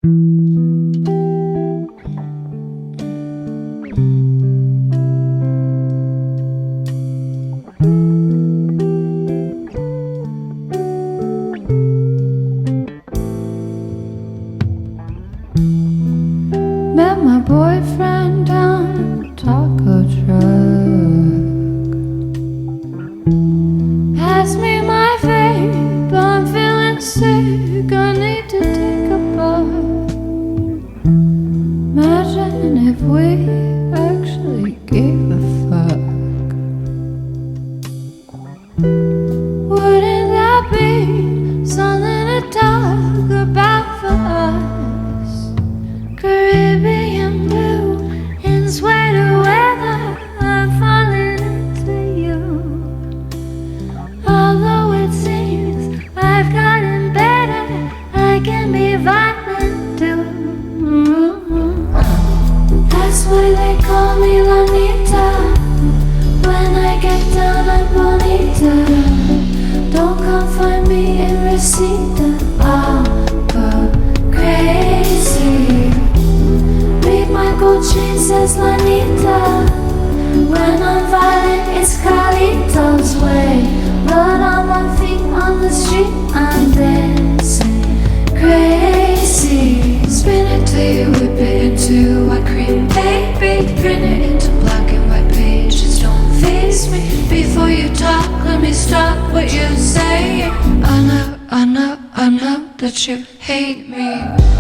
Met my boyfriend down at Taco Truck. Pass me my vape, I'm feeling sick, I need to take a bite. Imagine if we actually gave a fuck. Wouldn't that be something to talk about for us? Caribbean blue in sweater weather, I'm falling into you. Although it seems I've gotten better, I can be violent too. That's why they call me Lanita. When I get down, I'm bonita. Don't come find me in Reseda, I'll go crazy. Read my gold chain, says Lanita. When I'm violent, it's Carlito's way. Blood on my feet on the street, I'm dancing crazy. Spin it till you whip it into white cream, baby. Print it into black and white pages, don't face me. Before you talk, let me stop what you're saying. I know that you hate me.